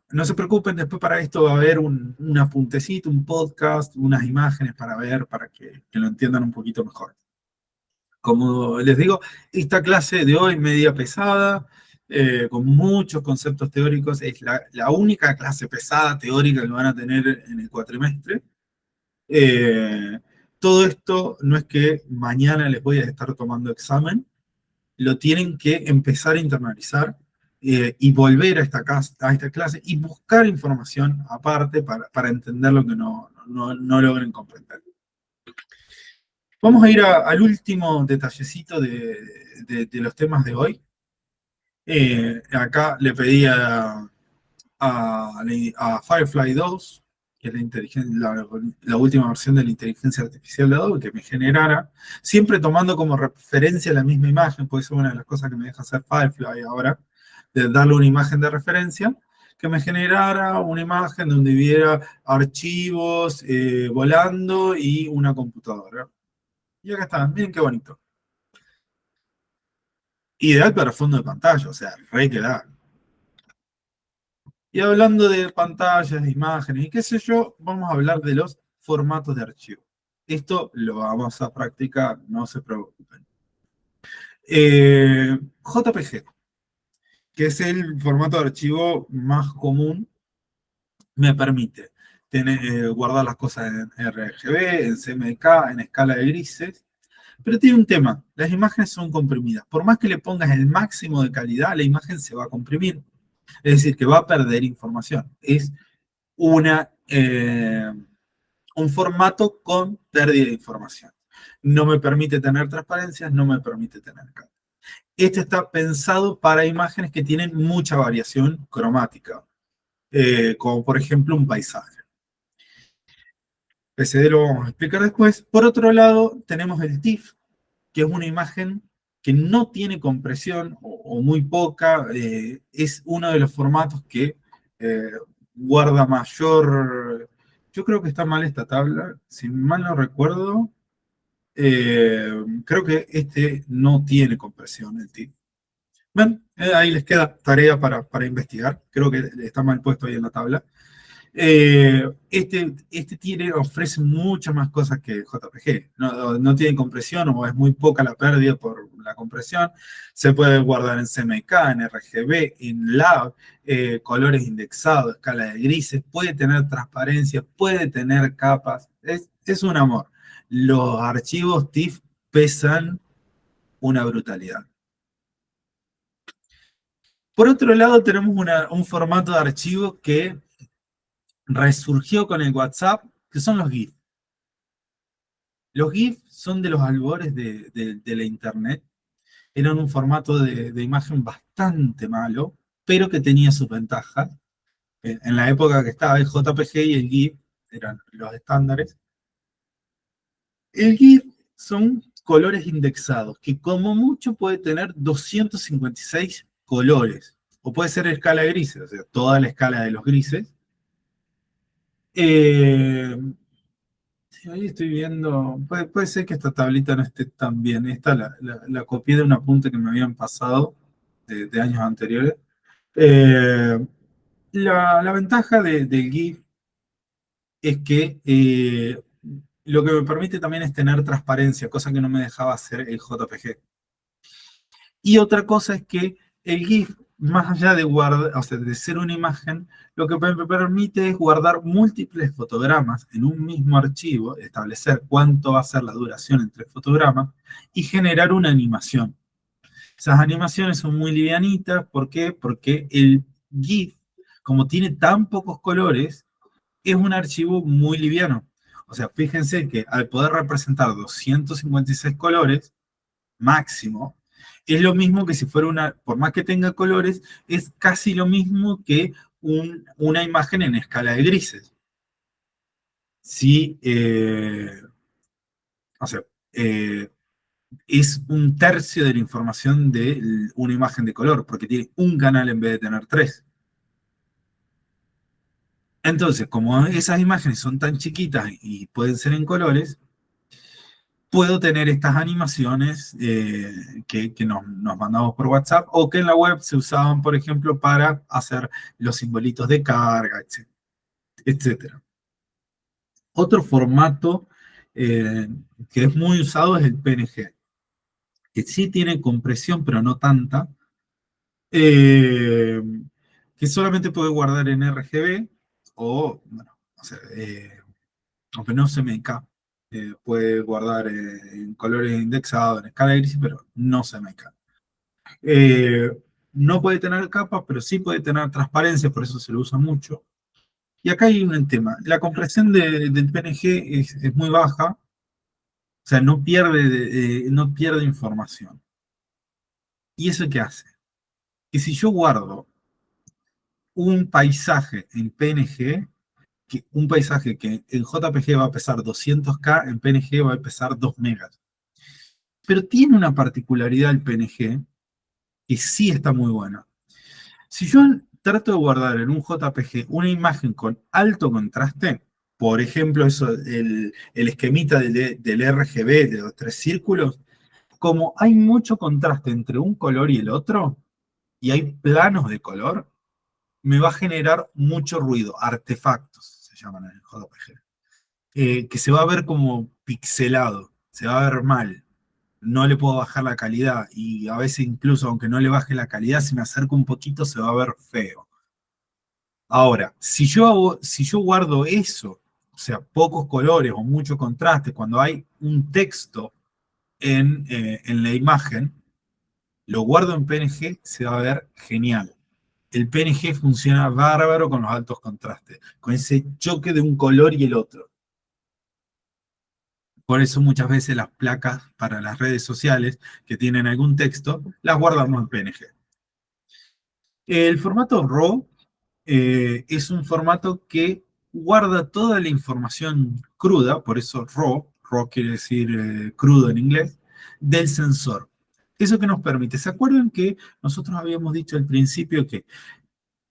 No se preocupen, después para esto va a haber un apuntecito, un podcast, unas imágenes para ver, para que lo entiendan un poquito mejor. Como les digo, esta clase de hoy media pesada, con muchos conceptos teóricos, es la única clase pesada teórica que van a tener en el cuatrimestre. Todo esto no es que mañana les voy a estar tomando examen, lo tienen que empezar a internalizar y volver a esta clase y buscar información aparte para entender lo que no logren comprender. Vamos a ir al último detallecito de los temas de hoy. Acá le pedí a Firefly 2, que es la última versión de la inteligencia artificial de Adobe, que me generara, siempre tomando como referencia la misma imagen, puede ser una de las cosas que me deja hacer Firefly ahora, de darle una imagen de referencia, que me generara una imagen donde hubiera archivos volando y una computadora. Y acá está, miren qué bonito. Ideal para fondo de pantalla, o sea, re que da. Y hablando de pantallas, de imágenes y qué sé yo, vamos a hablar de los formatos de archivo. Esto lo vamos a practicar, no se preocupen. JPG, que es el formato de archivo más común, me permite guardar las cosas en RGB, en CMYK, en escala de grises, pero tiene un tema, las imágenes son comprimidas. Por más que le pongas el máximo de calidad, la imagen se va a comprimir. Es decir, que va a perder información. Es un formato con pérdida de información. No me permite tener transparencias, no me permite tener calma. Este está pensado para imágenes que tienen mucha variación cromática, como por ejemplo un paisaje. PSD lo vamos a explicar después. Por otro lado, tenemos el TIFF, que es una imagen que no tiene compresión o muy poca, es uno de los formatos que guarda mayor. Yo creo que está mal esta tabla, si mal no recuerdo, creo que este no tiene compresión, el TIFF. Bueno, ahí les queda tarea para investigar, creo que está mal puesto ahí en la tabla. Ofrece muchas más cosas que JPG. No tiene compresión o es muy poca la pérdida por la compresión. Se puede guardar en CMYK, en RGB, en LAV, colores indexados, escala de grises, puede tener transparencia, puede tener capas. Es un amor. Los archivos TIFF pesan una brutalidad. Por otro lado, tenemos un formato de archivo que resurgió con el WhatsApp, que son los GIF. Los GIF son de los albores de la Internet. Eran un formato de imagen bastante malo, pero que tenía sus ventajas. En la época que estaba el JPG y el GIF, eran los estándares. El GIF son colores indexados, que como mucho puede tener 256 colores, o puede ser escala de grises, o sea, toda la escala de los grises. Sí, ahí estoy viendo, puede ser que esta tablita no esté tan bien. Esta la copié de un apunte que me habían pasado de años anteriores. Eh, la ventaja del GIF es que lo que me permite también es tener transparencia, cosa que no me dejaba hacer el JPG. Y otra cosa es que el GIF, más allá de guardar, o sea, de ser una imagen, lo que me permite es guardar múltiples fotogramas en un mismo archivo, establecer cuánto va a ser la duración entre fotogramas y generar una animación. Esas animaciones son muy livianitas, ¿por qué? Porque el GIF, como tiene tan pocos colores, es un archivo muy liviano. O sea, fíjense que al poder representar 256 colores, máximo, es lo mismo que si fuera una, por más que tenga colores, es casi lo mismo que una imagen en escala de grises. Sí, o sea, es un tercio de la información de una imagen de color, porque tiene un canal en vez de tener tres. Entonces, como esas imágenes son tan chiquitas y pueden ser en colores, puedo tener estas animaciones que nos mandamos por WhatsApp o que en la web se usaban, por ejemplo, para hacer los simbolitos de carga, etcétera. Otro formato que es muy usado es el PNG, que sí tiene compresión, pero no tanta, eh, que solamente puede guardar en RGB o, bueno, o sea, aunque no CMYK, puede guardar en colores indexados, en escala de gris, pero no CMYK. No puede tener capas, pero sí puede tener transparencia, por eso se lo usa mucho. Y acá hay un tema. La compresión del PNG es muy baja, o sea, no pierde información. ¿Y eso qué hace? Que si yo guardo un paisaje en PNG, un paisaje que en JPG va a pesar 200K, en PNG va a pesar 2 megas. Pero tiene una particularidad el PNG que sí está muy buena. Si yo trato de guardar en un JPG una imagen con alto contraste, por ejemplo, el esquemita del RGB de los 3 círculos, como hay mucho contraste entre un color y el otro, y hay planos de color, me va a generar mucho ruido, artefactos, se llaman en el JPG, que se va a ver como pixelado, se va a ver mal. No le puedo bajar la calidad y a veces incluso aunque no le baje la calidad, si me acerco un poquito se va a ver feo. Ahora, si yo guardo eso, o sea, pocos colores o mucho contraste, cuando hay un texto en la imagen, lo guardo en PNG, se va a ver genial. El PNG funciona bárbaro con los altos contrastes, con ese choque de un color y el otro. Por eso muchas veces las placas para las redes sociales que tienen algún texto, las guardamos en PNG. El formato RAW es un formato que guarda toda la información cruda, por eso RAW quiere decir crudo en inglés, del sensor. ¿Eso que nos permite? ¿Se acuerdan que nosotros habíamos dicho al principio que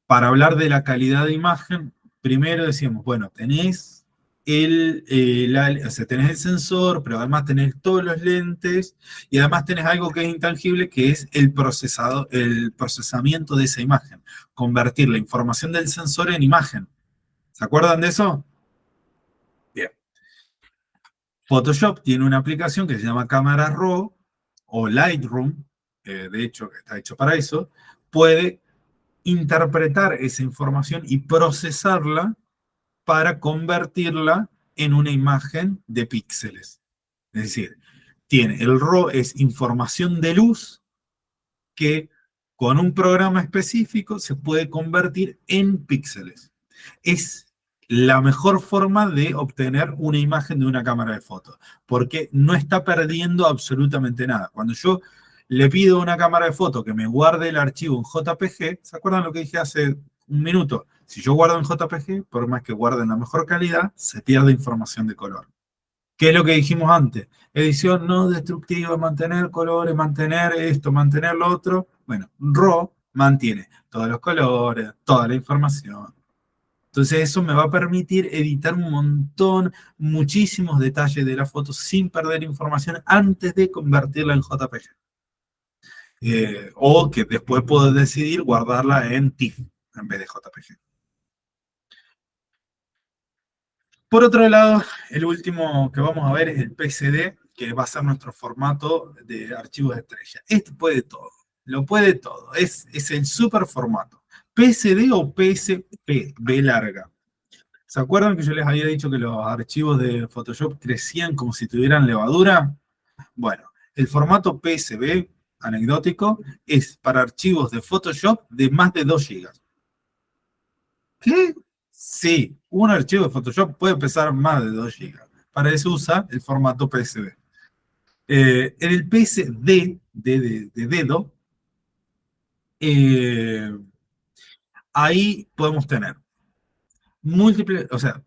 para hablar de la calidad de imagen, primero decíamos, bueno, tenés o sea, tenés el sensor, pero además tenés todos los lentes y además tenés algo que es intangible, que es el procesamiento de esa imagen, convertir la información del sensor en imagen. ¿Se acuerdan de eso? Bien. Photoshop tiene una aplicación que se llama Cámara Raw o Lightroom, de hecho, que está hecho para eso, puede interpretar esa información y procesarla para convertirla en una imagen de píxeles. Es decir, el RAW es información de luz que con un programa específico se puede convertir en píxeles. Es la mejor forma de obtener una imagen de una cámara de fotos, porque no está perdiendo absolutamente nada. Cuando yo le pido a una cámara de fotos que me guarde el archivo en JPG, ¿se acuerdan lo que dije hace un minuto? Si yo guardo en JPG, por más que guarde en la mejor calidad, se pierde información de color. ¿Qué es lo que dijimos antes? Edición no destructiva, mantener colores, mantener esto, mantener lo otro. Bueno, RAW mantiene todos los colores, toda la información. Entonces eso me va a permitir editar un montón, muchísimos detalles de la foto sin perder información antes de convertirla en JPG. O que después puedo decidir guardarla en TIFF en vez de JPG. Por otro lado, el último que vamos a ver es el PSD, que va a ser nuestro formato de archivos de estrella. Este puede todo, lo puede todo, es el super formato. PSD o PSP, B larga. ¿Se acuerdan que yo les había dicho que los archivos de Photoshop crecían como si tuvieran levadura? Bueno, el formato PSB, anecdótico, es para archivos de Photoshop de más de 2 GB. ¿Qué? Sí, un archivo de Photoshop puede pesar más de 2 GB. Para eso usa el formato PSB. En el PSD de dedo, ahí podemos tener múltiples, o sea,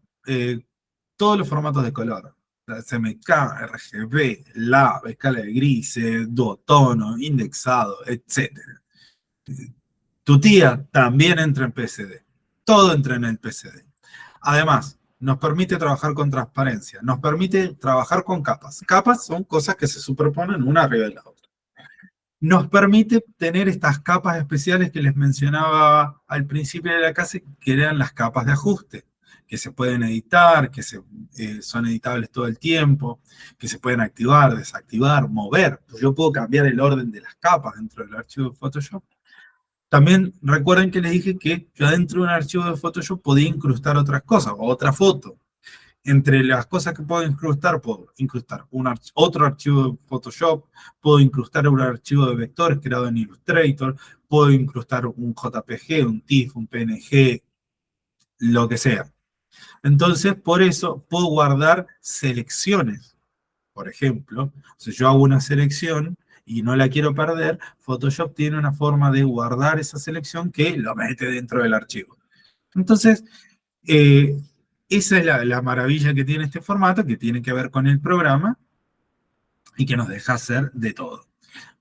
todos los formatos de color. CMK, RGB, LAV, escala de grises, duotono, indexado, etc. Tu tía también entra en PSD. Todo entra en el PSD. Además, nos permite trabajar con transparencia, nos permite trabajar con capas. Capas son cosas que se superponen una arriba de la otra. Nos permite tener estas capas especiales que les mencionaba al principio de la clase, que eran las capas de ajuste, que se pueden editar, que son editables todo el tiempo, que se pueden activar, desactivar, mover. Yo puedo cambiar el orden de las capas dentro del archivo de Photoshop. También recuerden que les dije que yo dentro de un archivo de Photoshop podía incrustar otras cosas, o otra foto. Entre las cosas que puedo incrustar otro archivo de Photoshop, puedo incrustar un archivo de vectores creado en Illustrator, puedo incrustar un JPG, un TIFF, un PNG, lo que sea. Entonces, por eso puedo guardar selecciones. Por ejemplo, si yo hago una selección y no la quiero perder, Photoshop tiene una forma de guardar esa selección que lo mete dentro del archivo. Entonces, esa es la maravilla que tiene este formato, que tiene que ver con el programa y que nos deja hacer de todo.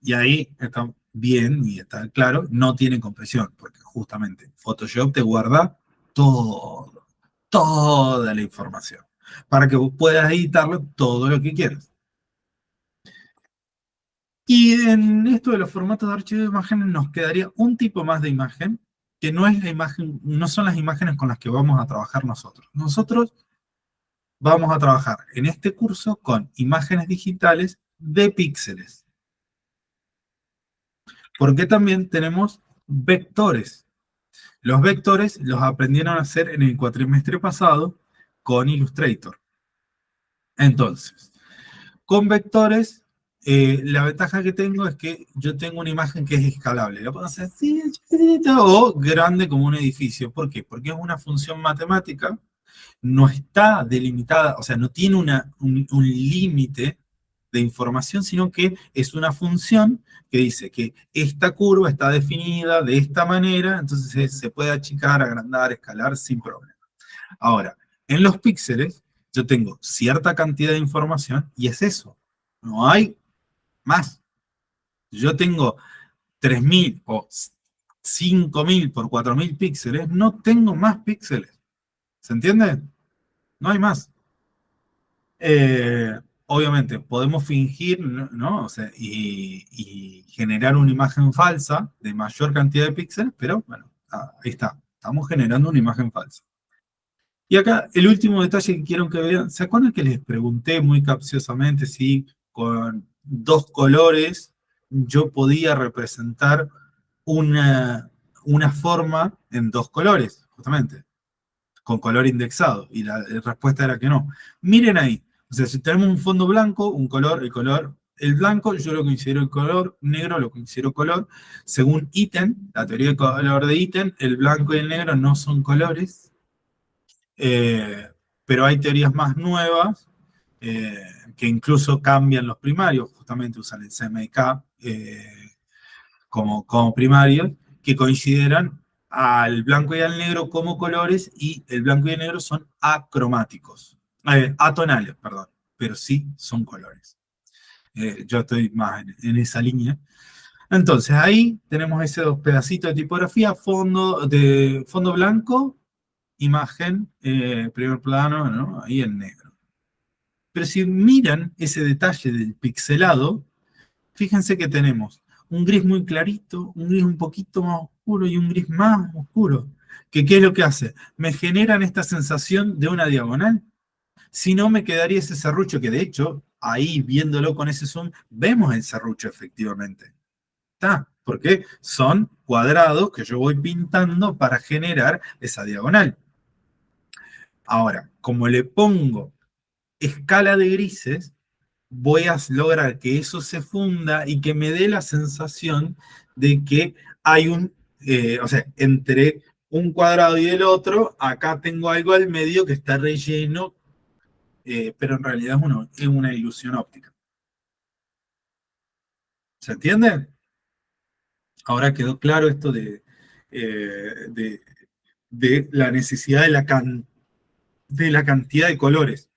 Y ahí está bien y está claro, no tiene compresión, porque justamente Photoshop te guarda todo, toda la información, para que vos puedas editarlo todo lo que quieras. Y en esto de los formatos de archivo de imágenes nos quedaría un tipo más de imagen, que no es la imagen, no son las imágenes con las que vamos a trabajar nosotros. Nosotros vamos a trabajar en este curso con imágenes digitales de píxeles. Porque también tenemos vectores. Los vectores los aprendieron a hacer en el cuatrimestre pasado con Illustrator. Entonces, con vectores, la ventaja que tengo es que yo tengo una imagen que es escalable. La puedo hacer así, chiquitita, o grande como un edificio. ¿Por qué? Porque es una función matemática, no está delimitada, o sea, no tiene un límite de información, sino que es una función que dice que esta curva está definida de esta manera, entonces se puede achicar, agrandar, escalar sin problema. Ahora, en los píxeles, yo tengo cierta cantidad de información y es eso. No hay más. Yo tengo 3.000 o 5.000 por 4.000 píxeles, no tengo más píxeles. ¿Se entiende? No hay más. Obviamente, podemos fingir, ¿no? O sea, y generar una imagen falsa de mayor cantidad de píxeles, pero bueno, ahí está. Estamos generando una imagen falsa. Y acá el último detalle que quiero que vean, ¿se acuerdan que les pregunté muy capciosamente si con 2 colores yo podía representar una forma en 2 colores, justamente, con color indexado? Y la respuesta era que no. Miren ahí, o sea, si tenemos un fondo blanco, el blanco yo lo considero el color, negro lo considero color. Según ítem, la teoría de color de ítem, el blanco y el negro no son colores. Pero hay teorías más nuevas que incluso cambian los primarios, justamente usan el CMYK como primarios, que consideran al blanco y al negro como colores, y el blanco y el negro son acromáticos, atonales, perdón, pero sí son colores. Yo estoy más en esa línea. Entonces ahí tenemos esos dos pedacitos de tipografía, fondo blanco, imagen, primer plano, ¿no? Ahí en negro. Pero si miran ese detalle del pixelado, fíjense que tenemos un gris muy clarito, un gris un poquito más oscuro y un gris más oscuro. ¿Qué es lo que hace? Me generan esta sensación de una diagonal. Si no, me quedaría ese serrucho que, de hecho, ahí viéndolo con ese zoom, vemos el serrucho efectivamente. ¿Está? Porque son cuadrados que yo voy pintando para generar esa diagonal. Ahora, como le pongo escala de grises, voy a lograr que eso se funda y que me dé la sensación de que hay o sea, entre un cuadrado y el otro, acá tengo algo al medio que está relleno, pero en realidad es una ilusión óptica. ¿Se entiende? Ahora quedó claro esto de la necesidad de la cantidad de colores.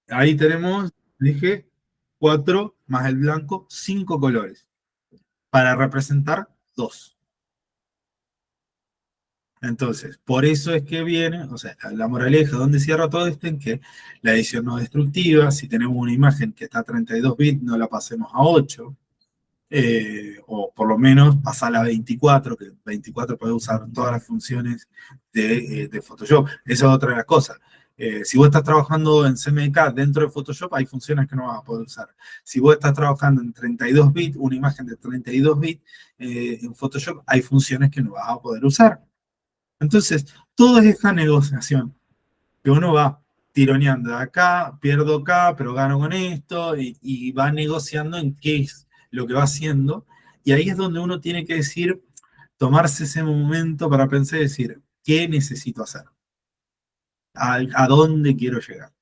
Ahí tenemos, dije, 4 más el blanco, 5 colores, para representar 2. Entonces, por eso es que viene, o sea, la moraleja, donde cierra todo esto, en que la edición no es destructiva. Si tenemos una imagen que está a 32 bits, no la pasemos a 8, o por lo menos pasar a 24, que 24 puede usar todas las funciones de Photoshop. Esa es otra de las cosas. Si vos estás trabajando en CMYK dentro de Photoshop, hay funciones que no vas a poder usar. Si vos estás trabajando en 32 bits, una imagen de 32 bits, en Photoshop hay funciones que no vas a poder usar. Entonces, toda esta negociación que uno va tironeando de acá, pierdo acá, pero gano con esto, y va negociando en qué es lo que va haciendo, y ahí es donde uno tiene que decir, tomarse ese momento para pensar y decir, ¿qué necesito hacer? ¿A dónde quiero llegar?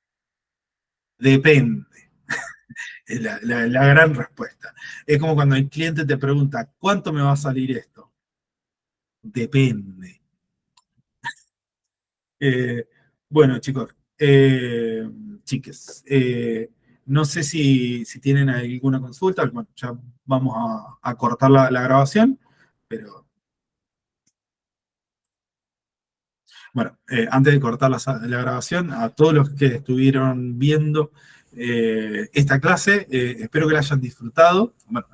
Depende, es la gran respuesta. Es como cuando el cliente te pregunta, ¿cuánto me va a salir esto? Depende. Eh, bueno, chicos, chiques, no sé si tienen alguna consulta. Bueno, ya vamos a cortar la grabación, pero bueno, antes de cortar la grabación, a todos los que estuvieron viendo esta clase, espero que la hayan disfrutado. Bueno,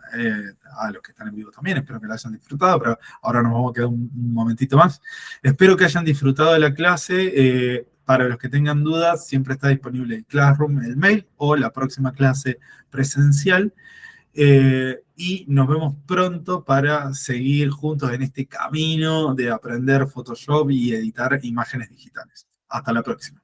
a los que están en vivo también, espero que la hayan disfrutado, pero ahora nos vamos a quedar un momentito más. Espero que hayan disfrutado de la clase. Para los que tengan dudas, siempre está disponible el Classroom, el mail o la próxima clase presencial. Y nos vemos pronto para seguir juntos en este camino de aprender Photoshop y editar imágenes digitales. Hasta la próxima.